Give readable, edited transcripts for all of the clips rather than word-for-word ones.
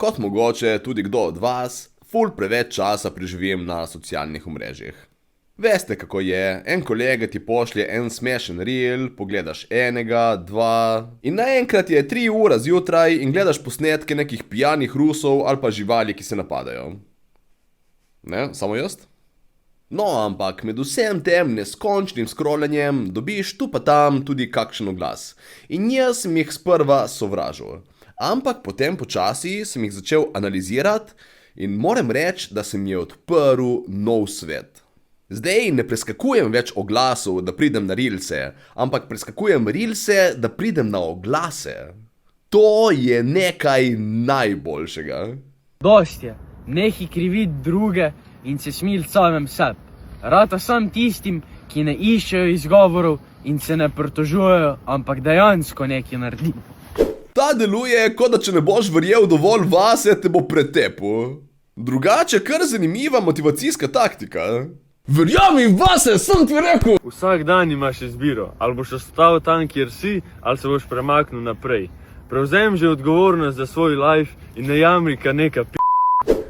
kot mogoče tudi kdo od vas, ful preveč časa preživim na socialnih omrežjih. Veste, kako je, en kolega ti pošlje en smešen reel, pogledaš enega, dva in naenkrat je 3 ure zjutraj in gledaš posnetke nekih pijanih Rusov ali pa živali, ki se napadajo. Ne, samo jaz? No, ampak med vsem tem neskončnim scrollanjem dobiš tu pa tam tudi kakšen oglas. In jaz sem jih sprva sovražil. Ampak potem počasi sem jih začel analizirati in moram reči, da se mi je odprl nov svet. Zdaj ne preskakujem več oglasov, da pridem na reelse, ampak preskakujem reelse, da pridem na oglase. To je nekaj najboljšega. Dost je, nehi kriviti druge in se smiliti samem sebi. Rata sam tistim, ki ne iščejo izgovorov in se ne pritožujejo, ampak dejansko nekaj naredi. Ta deluje, kot da če ne boš verjel dovolj vase, te bo pretepil. Drugače kar zanimiva motivacijska taktika. Verjami vase, sem ti rekel! Vsak dan imaš izbiro, ali boš ostal tam, kjer si, ali se boš premaknil naprej. Prevzem že odgovornost za svoj life in ne jamri ka neka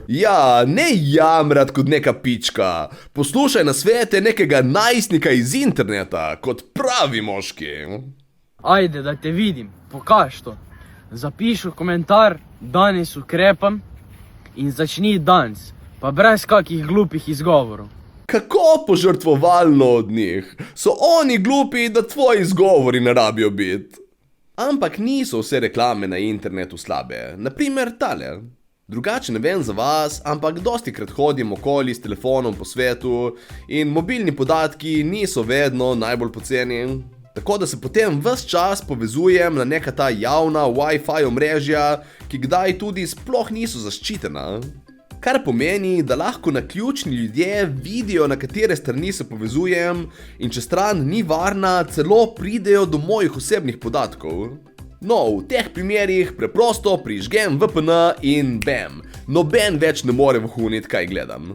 Ja, ne jamrat kot neka pička. Poslušaj nasvete nekega najstnika iz interneta, kot pravi moški. Ajde, da te vidim, pokaž to. Zapiši v komentar, danes ukrepam in začni danes, pa brez kakih glupih izgovorov. Kako požrtvovalno od njih. So oni glupi, da tvoji izgovori ne rabijo biti. Ampak niso vse reklame na internetu slabe. Naprimer tale. Drugače ne vem za vas, ampak dostikrat hodim okoli s telefonom po svetu in mobilni podatki niso vedno najbolj poceni. Tako da se potem ves čas povezujem na neka ta javna Wi-Fi omrežja, ki kdaj tudi sploh niso zaščitena. Kar pomeni, da lahko naključni ljudje vidijo, na katere strani se povezujem in če stran ni varna, celo pridejo do mojih osebnih podatkov. No, v teh primerih preprosto prižgem VPN in bam, noben več ne more vohuniti, kaj gledam.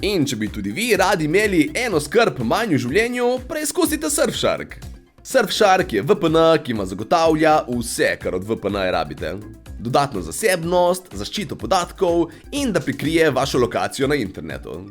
In če bi tudi vi radi imeli eno skrb manj v življenju, preizkusite Surfshark. Surfshark je VPN, ki vam zagotavlja vse, kar od VPN-ja rabite. Dodatno zasebnost, zaščito podatkov in da prikrije vašo lokacijo na internetu.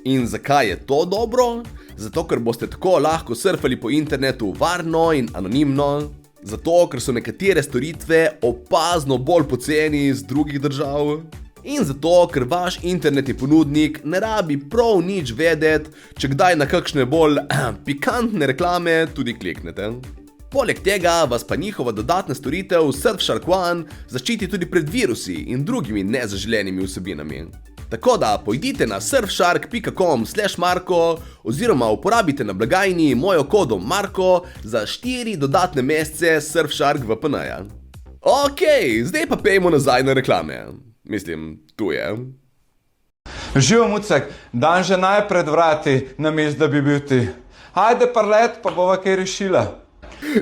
In zakaj je to dobro? Zato, ker boste tako lahko surfali po internetu varno in anonimno. Zato, ker so nekatere storitve opazno bolj poceni iz drugih držav. In zato, ker vaš internetni ponudnik ne rabi prav nič vedeti, če kdaj na kakšne bolj pikantne reklame tudi kliknete. Poleg tega vas pa njihova dodatna storitev Surfshark One zaščiti tudi pred virusi in drugimi nezaželenimi vsebinami. Tako da pojdite na surfshark.com/Marko oziroma uporabite na blagajni mojo kodo Marko za 4 dodatne mesece Surfshark VPN-ja. Okej, zdaj pa pejmo nazaj na reklame. Mislim, tu je. Živo, Mucek, dan že naj pred vrati, namesto da bi bil ti. Ajde parlet, pa bova kaj rešila.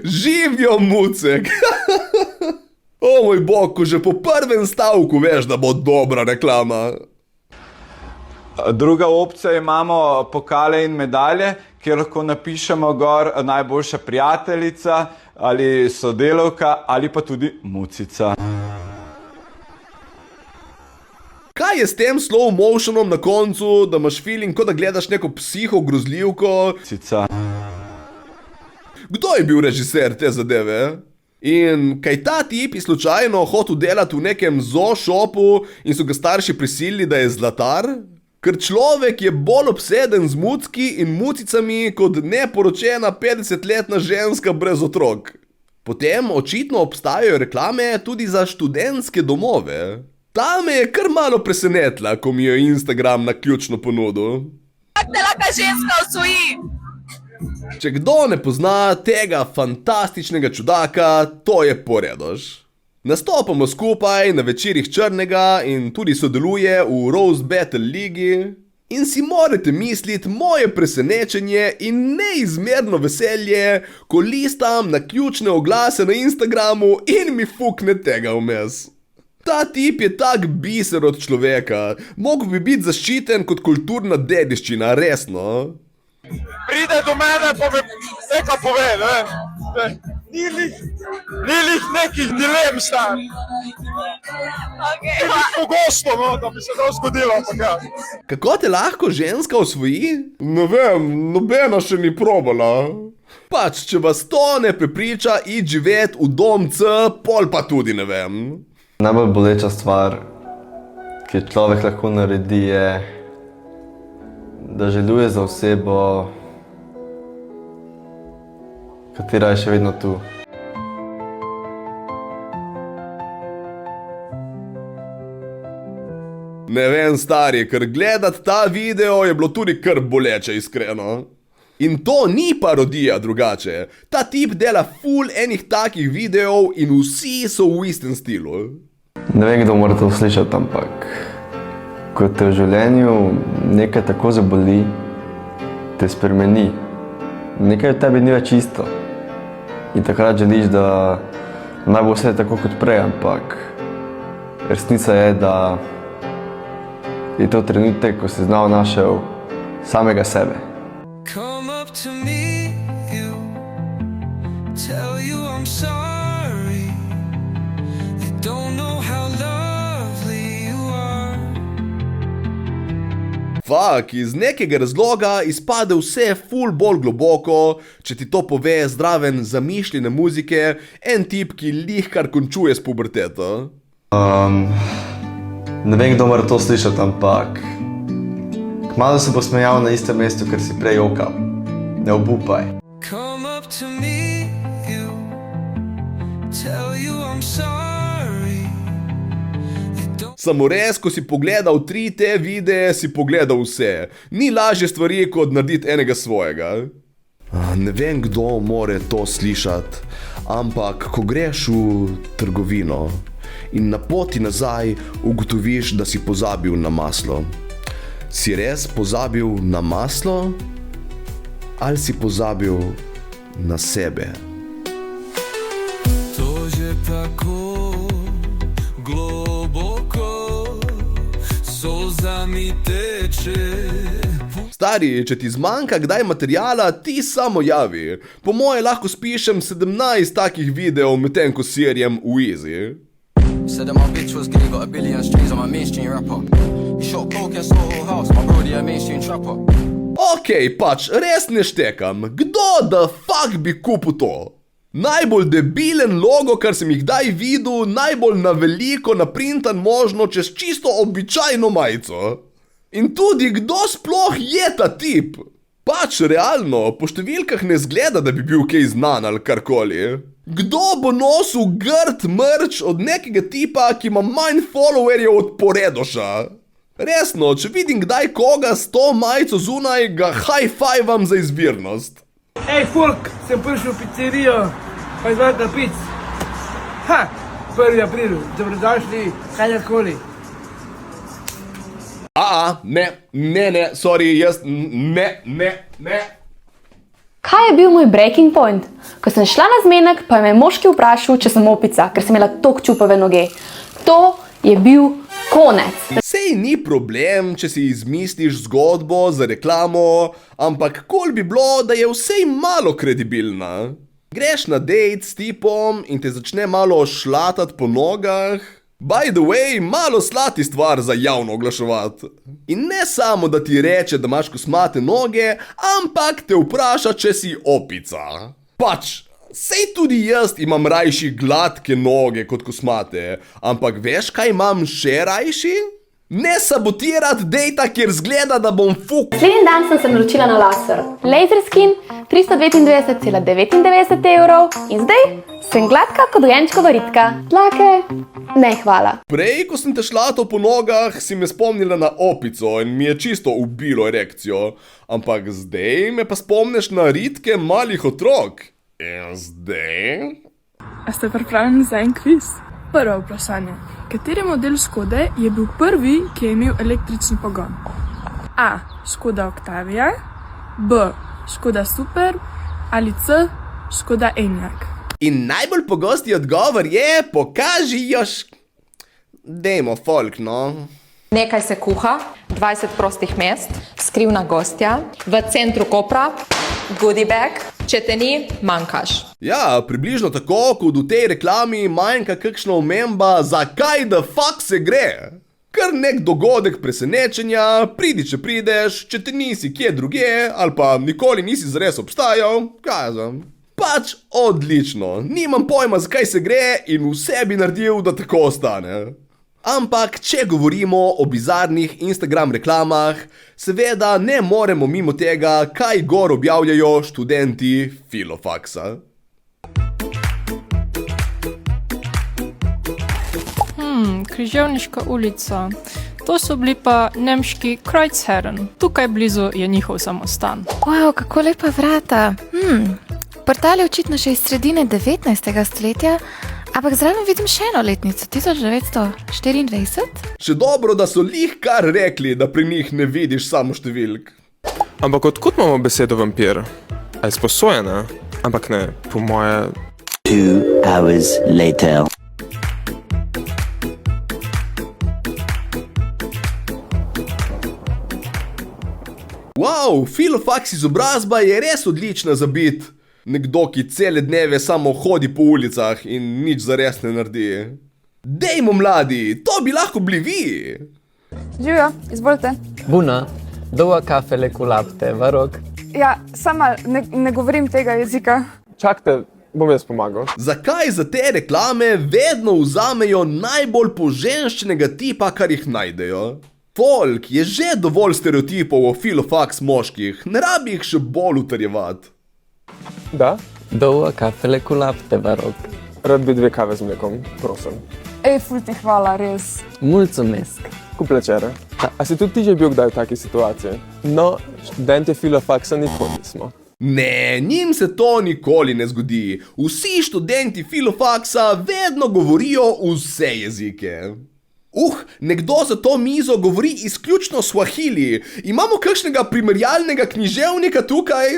Živijo, Mucek! O moj bog, ko že po prvem stavku veš, da bo dobra reklama. Druga opcija imamo pokale in medalje, kjer lahko napišemo gor najboljša prijateljica ali sodelavka ali pa tudi Mucica. Kaj je s tem slow motionom na koncu, da imaš feeling, kot da gledaš neko psiho-grozljivko? Cica. Kdo je bil režiser te zadeve? In kaj ta tip je slučajno hotel delati v nekem zoo-shopu in so ga starši prisilili, da je zlatar? Ker človek je bolj obseden z mucki in mucicami kot neporočena 50-letna ženska brez otrok. Potem očitno obstajajo reklame tudi za študentske domove. Ta me je kar malo presenetila, ko mi je Instagram naključno ponudil. Kako te lahko ženska osvoji? Če kdo ne pozna tega fantastičnega čudaka, to je Poredoš. Nastopamo skupaj na večerih Črnega in tudi sodeluje v Roast Battle ligi. In si morate misliti moje presenečenje in neizmerno veselje, ko listam naključne oglase na Instagramu in mi fukne tega vmes. Ta tip je tak biser od človeka, mogel bi biti zaščiten kot kulturna dediščina, resno. Pride do mene, pa mi nekaj pove, ne? Ni lih nekih dilem, star. Okay. Pogosto, no, da bi se to zgodilo, ampak ja. Kako te lahko ženska osvoji? Ne vem, nobena še ni probala. Pač, če vas to ne prepriča, id živet v dom C, pol pa tudi ne vem. Najbolj boleča stvar, ki jo človek lahko naredi, je, da želuje za osebo, katera je še vedno tu. Ne vem, stari, ker gledat ta video je bilo tudi kar boleče, iskreno. In to ni parodija drugače. Ta tip dela ful enih takih videov in vsi so v istem stilu. Ne vem, kdo mora to slišati, ampak ko te v življenju nekaj tako zaboli, te spremeni. Nekaj v tebi ni več isto. In takrat želiš, da naj bo vse tako kot prej, ampak resnica je, da je to trenutek, ko si znal našel samega sebe. Come up to meet you, tell you I'm sorry. They don't know how lovely you are. Fak, iz nekega razloga izpade vse ful bolj globoko, če ti to pove zraven zamišljene muzike, en tip, ki lih kar končuje s puberteto. Ne vem, kdo mora to slišati, ampak kmalu se bo smejal na istem mestu, ker si prej jokal. Ne obupaj. Come up to meet you, tell you I'm sorry. They don't Samo res, ko si pogledal 3 te videe, si pogledal vse. Ni lažje stvari, kot narediti enega svojega. Ne vem, kdo more to slišati, ampak ko greš v trgovino in na poti nazaj ugotoviš, da si pozabil na maslo. Si res pozabil na maslo? Ali si pozabil na sebe? to že tako globoko, solzami teče. Stari, če ti zmanjka kdaj materijala, ti samo javi. Po moje lahko spišem 17 takih videov, medtem ko serjem v Easy. Said that my bitch was gay, got a billion streams on my mainstream rapper. He shot coke and stole whole house, my brody a mainstream trapper. Okej, pač, res ne štekam. Kdo the fuck bi kupil to? Najbolj debilen logo, kar sem jih kdaj videl, najbolj na veliko naprintan možno čez čisto običajno majico. In tudi, kdo sploh je ta tip? Pač, realno, po številkah ne zgleda, da bi bil kaj znan ali karkoli. Kdo bo nosil grd merch od nekega tipa, ki ima manj followerjev od Poredoša? Resno, če vidim kdaj koga s to majico zunaj, ga high-fivam za izvirnost. Ej, folk, sem prišel v pizzerijo, pa izvajate pic. Ha, 1. april, dobrodošli, kadarkoli. Ne, sorry, jaz, ne. Kaj je bil moj breaking point? Ko sem šla na zmenek, pa me je moški vprašal, če sem opica, ker sem imela tok čupave noge. To je bil konec. Sej ni problem, če si izmisliš zgodbo za reklamo, ampak kol bi bilo, da je vsej malo kredibilna. Greš na dejt s tipom in te začne malo šlatati po nogah. By the way, malo slati stvar za javno oglaševati. In ne samo, da ti reče, da imaš kosmate noge, ampak te vpraša, če si opica. Pač, sej tudi jaz imam rajši gladke noge kot kosmate, ampak veš, kaj imam še rajši? Ne sabotirati dejta, kjer zgleda, da bom fuk. Naslednji dan sem se naročila na laser. Laser skin 399,99 evrov in zdaj sem gladka kot dojenčkova ritka. Dlake? Ne, hvala. Prej, ko sem te šlatal po nogah, si me spomnila na opico in mi je čisto ubilo erekcijo. Ampak zdaj me pa spomniš na ritke malih otrok. In zdaj? A ste pripravljeni za en kviz? Prvo vprašanje. Kateri model Škode je bil prvi, ki je imel električni pogon? A. Škoda Octavia, B. Škoda Super ali C. Škoda Enyaq. In najbolj pogosti odgovor je, pokaži još... Dejmo, folk, no. Nekaj se kuha, 20 prostih mest, skrivna gostja, v centru Kopra, goodie bag, Če te ni, manjkaš. Ja, približno tako, kot v tej reklami manjka kakšna omemba, zakaj the fuck se gre. Kar nek dogodek presenečenja, pridi, če prideš, če te nisi kje drugje, ali pa nikoli nisi zares obstajal, kaj znam. Pač odlično, nimam pojma, zakaj se gre in vse bi naredil, da tako ostane. Ampak, če govorimo o bizarnih Instagram reklamah, seveda ne moremo mimo tega, kaj gor objavljajo študenti filofaksa. Križevniška ulica. To so bili pa nemški Kreuzherren. Tukaj blizu je njihov samostan. Wow, kako lepa vrata. Portal je očitno še iz sredine 19. stoletja, ampak zraven vidim še eno letnico, 1924. Še dobro, da so lih kar rekli, da pri njih ne vidiš samo številk. Ampak odkud imamo besedo vampir? A je sposojena? Ampak ne, po moje... 2 hours later. Wow, filofaks izobrazba je res odlična za bit. Nekdo, ki cele dneve samo hodi po ulicah in nič zares ne naredi. Dejmo mladi, to bi lahko bili vi. Živijo, izvolite. Buna, dova kafe le kulapte, varok. Ja, sama ne govorim tega jezika. Čakajte, bom jaz pomagal. Zakaj za te reklame vedno vzamejo najbolj poženščenega tipa, kar jih najdejo? Folk je že dovolj stereotipov o filofaks moških, ne rabi jih še bolj utrjevati. Da? Dova kafe le kulapte, varok. Rad bi 2 kave z mlekom, prosim. Ej, ful ti hvala, res. Mulco mesk. Kup lečere. A si tudi ti že bil kdaj v taki situaciji? No, študentje filofaksa nikoli nismo. Ne, njim se to nikoli ne zgodi. Vsi študenti filofaksa vedno govorijo vse jezike. Nekdo za to mizo govori izključno swahili. Imamo kakšnega primerjalnega književnika tukaj?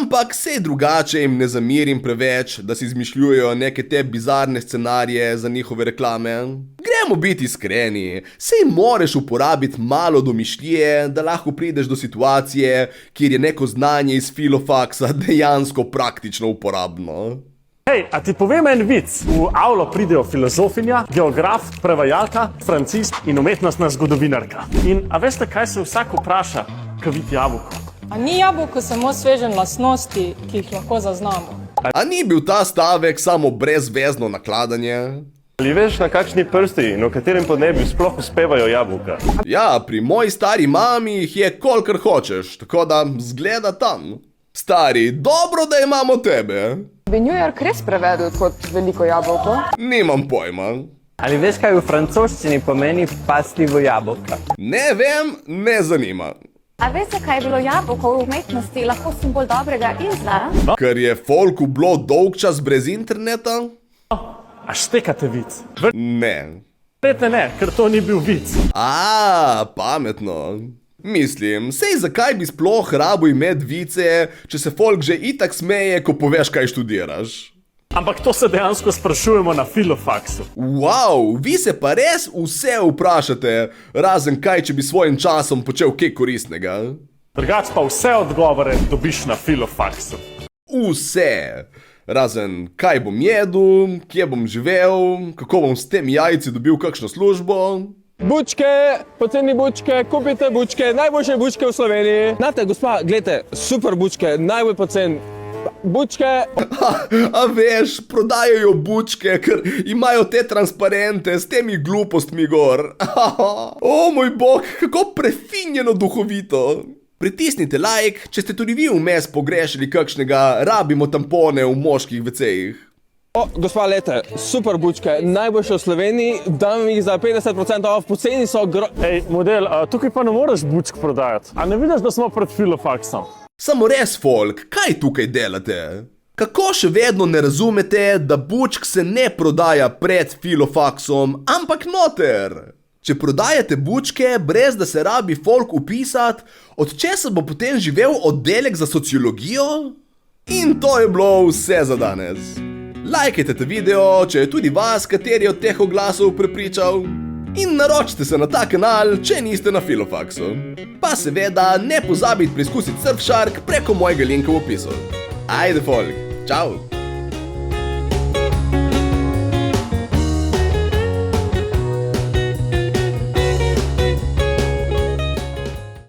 Ampak sej drugače jim ne zamirim preveč, da si izmišljujejo neke te bizarne scenarije za njihove reklame. Gremo biti iskreni, sej moreš uporabiti malo domišljije, da lahko prideš do situacije, kjer je neko znanje iz filofaksa dejansko praktično uporabno. Hej, a ti povem en vic. V avlo pridejo filozofinja, geograf, prevajalka, francist in umetnostna zgodovinarka. In a veste, kaj se vsak vpraša, ko vidi jabolko? A ni jabolko samo svežen lastnosti, ki jih lahko zaznamo? A ni bil ta stavek samo brezvezno nakladanje? Ali veš, na kakšni prsti in v katerem podnebju sploh uspevajo jabolka? Ja, pri moji stari mami jih je kolikor hočeš, tako da zgleda tam. Stari, dobro, da imamo tebe. Bi New York res prevedel kot veliko jabolko? Nimam pojma. Ali veš, kaj v francoščini pomeni pasljivo jabolka? Ne vem, ne zanima. A veš, zakaj je bilo jabolko v umetnosti lahko simbol dobrega in zla? Ker je folku bilo dolg čas brez interneta? A štekate vic? Ne. Ne, ker to ni bil vic. Pametno. Mislim, sej zakaj bi sploh rabo imeti vice, če se folk že itak smeje, ko poveš, kaj študiraš. Ampak to se dejansko sprašujemo na filofaksu. Wow, vi se pa res vse vprašate, razen kaj, če bi svojim časom počel kaj koristnega. Drugač pa vse odgovore dobiš na filofaksu. Vse. Razen kaj bom jedel, kje bom živel, kako bom s temi jajci dobil kakšno službo. Bučke, poceni bučke, kupite bučke, najboljše bučke v Sloveniji. Znate, gospa, gledajte, super bučke, najbolj poceni. Bučke. A veš, prodajajo bučke, ker imajo te transparente s temi glupostmi gor. O moj bog, kako prefinjeno duhovito. Pritisnite like, če ste tudi vi vmes pogrešili kakšnega rabimo tampone v moških vecejih. Gospa, lete, super bučke, najboljše v Sloveniji, dam jih za 50% off, poceni so Ej, model, tukaj pa ne moreš bučk prodajati. A ne vidiš, da smo pred filofaksom? Samo res, folk, kaj tukaj delate? Kako še vedno ne razumete, da bučk se ne prodaja pred filofaksom, ampak noter? Če prodajate bučke, brez da se rabi folk upisati, od česa bo potem živel oddelek za sociologijo? In to je bilo vse za danes. Lajkajte ta video, če je tudi vas kateri od teh oglasov prepričal. In naročite se na ta kanal, če niste na filofaksu. Pa seveda ne pozabite preizkusiti Surfshark preko mojega linka v opisu. Ajde, folk, čau!